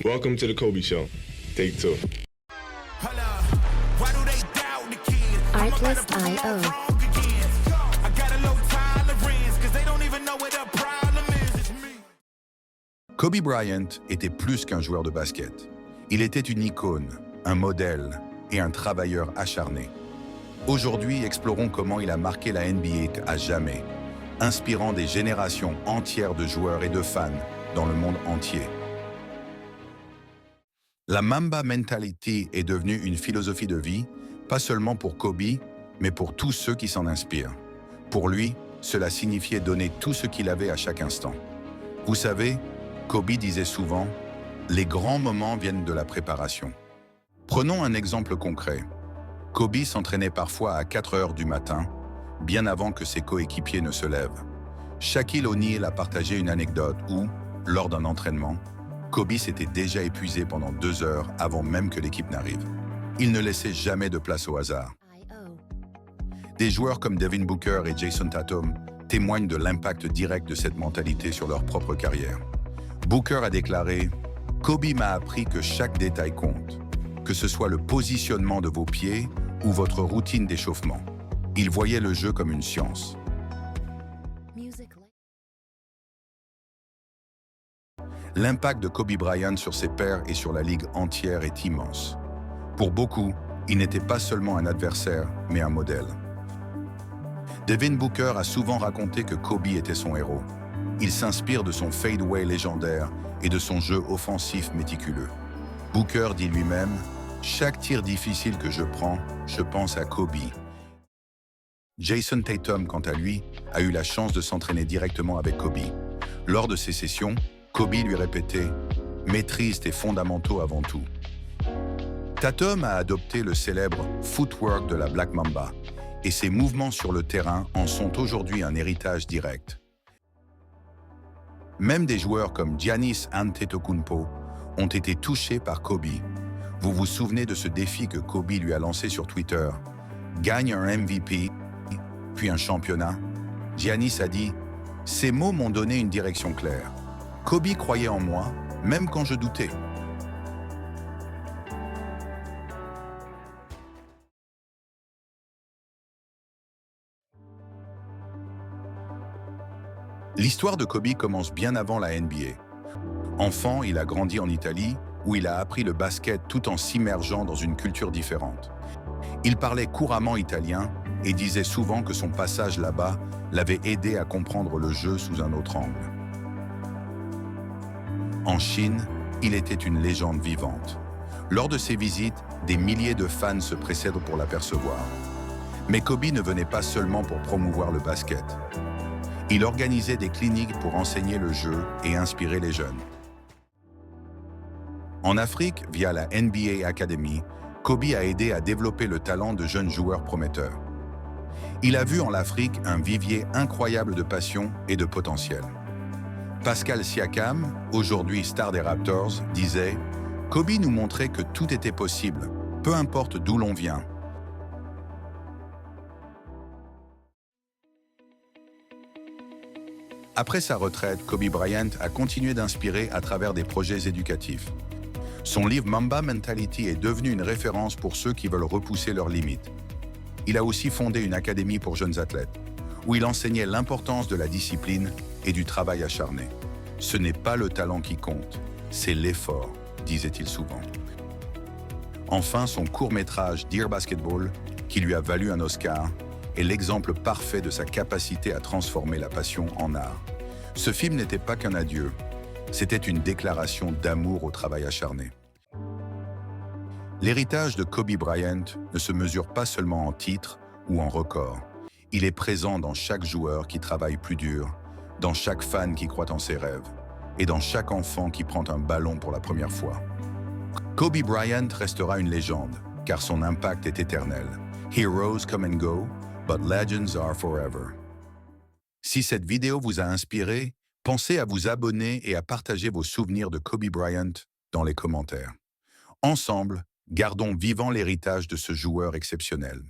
Welcome to the Kobe Show. Take two. Artlist.io. Kobe Bryant était plus qu'un joueur de basket. Il était une icône, un modèle et un travailleur acharné. Aujourd'hui, explorons comment il a marqué la NBA à jamais, inspirant des générations entières de joueurs et de fans dans le monde entier. La Mamba Mentality est devenue une philosophie de vie, pas seulement pour Kobe, mais pour tous ceux qui s'en inspirent. Pour lui, cela signifiait donner tout ce qu'il avait à chaque instant. Vous savez, Kobe disait souvent « Les grands moments viennent de la préparation ». Prenons un exemple concret. Kobe s'entraînait parfois à 4 heures du matin, bien avant que ses coéquipiers ne se lèvent. Shaquille O'Neal a partagé une anecdote où, lors d'un entraînement, Kobe s'était déjà épuisé pendant 2 heures avant même que l'équipe n'arrive. Il ne laissait jamais de place au hasard. Des joueurs comme Devin Booker et Jason Tatum témoignent de l'impact direct de cette mentalité sur leur propre carrière. Booker a déclaré « Kobe m'a appris que chaque détail compte, que ce soit le positionnement de vos pieds ou votre routine d'échauffement. Il voyait le jeu comme une science. » L'impact de Kobe Bryant sur ses pairs et sur la ligue entière est immense. Pour beaucoup, il n'était pas seulement un adversaire, mais un modèle. Devin Booker a souvent raconté que Kobe était son héros. Il s'inspire de son fadeaway légendaire et de son jeu offensif méticuleux. Booker dit lui-même « Chaque tir difficile que je prends, je pense à Kobe ». Jason Tatum, quant à lui, a eu la chance de s'entraîner directement avec Kobe. Lors de ces sessions, Kobe lui répétait « Maîtrise tes fondamentaux avant tout ». Tatum a adopté le célèbre « footwork » de la Black Mamba, et ses mouvements sur le terrain en sont aujourd'hui un héritage direct. Même des joueurs comme Giannis Antetokounmpo ont été touchés par Kobe. Vous vous souvenez de ce défi que Kobe lui a lancé sur Twitter? Gagne un MVP, puis un championnat. Giannis a dit « Ces mots m'ont donné une direction claire. Kobe croyait en moi, même quand je doutais. » L'histoire de Kobe commence bien avant la NBA. Enfant, il a grandi en Italie, où il a appris le basket tout en s'immergeant dans une culture différente. Il parlait couramment italien et disait souvent que son passage là-bas l'avait aidé à comprendre le jeu sous un autre angle. En Chine, il était une légende vivante. Lors de ses visites, des milliers de fans se précèdent pour l'apercevoir. Mais Kobe ne venait pas seulement pour promouvoir le basket. Il organisait des cliniques pour enseigner le jeu et inspirer les jeunes. En Afrique, via la NBA Academy, Kobe a aidé à développer le talent de jeunes joueurs prometteurs. Il a vu en l'Afrique un vivier incroyable de passion et de potentiel. Pascal Siakam, aujourd'hui star des Raptors, disait « Kobe nous montrait que tout était possible, peu importe d'où l'on vient. » Après sa retraite, Kobe Bryant a continué d'inspirer à travers des projets éducatifs. Son livre Mamba Mentality est devenu une référence pour ceux qui veulent repousser leurs limites. Il a aussi fondé une académie pour jeunes athlètes, où il enseignait l'importance de la discipline et du travail acharné. Ce n'est pas le talent qui compte, c'est l'effort, disait-il souvent. Enfin, son court-métrage Dear Basketball, qui lui a valu un Oscar, est l'exemple parfait de sa capacité à transformer la passion en art. Ce film n'était pas qu'un adieu, c'était une déclaration d'amour au travail acharné. L'héritage de Kobe Bryant ne se mesure pas seulement en titres ou en records. Il est présent dans chaque joueur qui travaille plus dur, dans chaque fan qui croit en ses rêves, et dans chaque enfant qui prend un ballon pour la première fois. Kobe Bryant restera une légende, car son impact est éternel. Heroes come and go, but legends are forever. Si cette vidéo vous a inspiré, pensez à vous abonner et à partager vos souvenirs de Kobe Bryant dans les commentaires. Ensemble, gardons vivant l'héritage de ce joueur exceptionnel.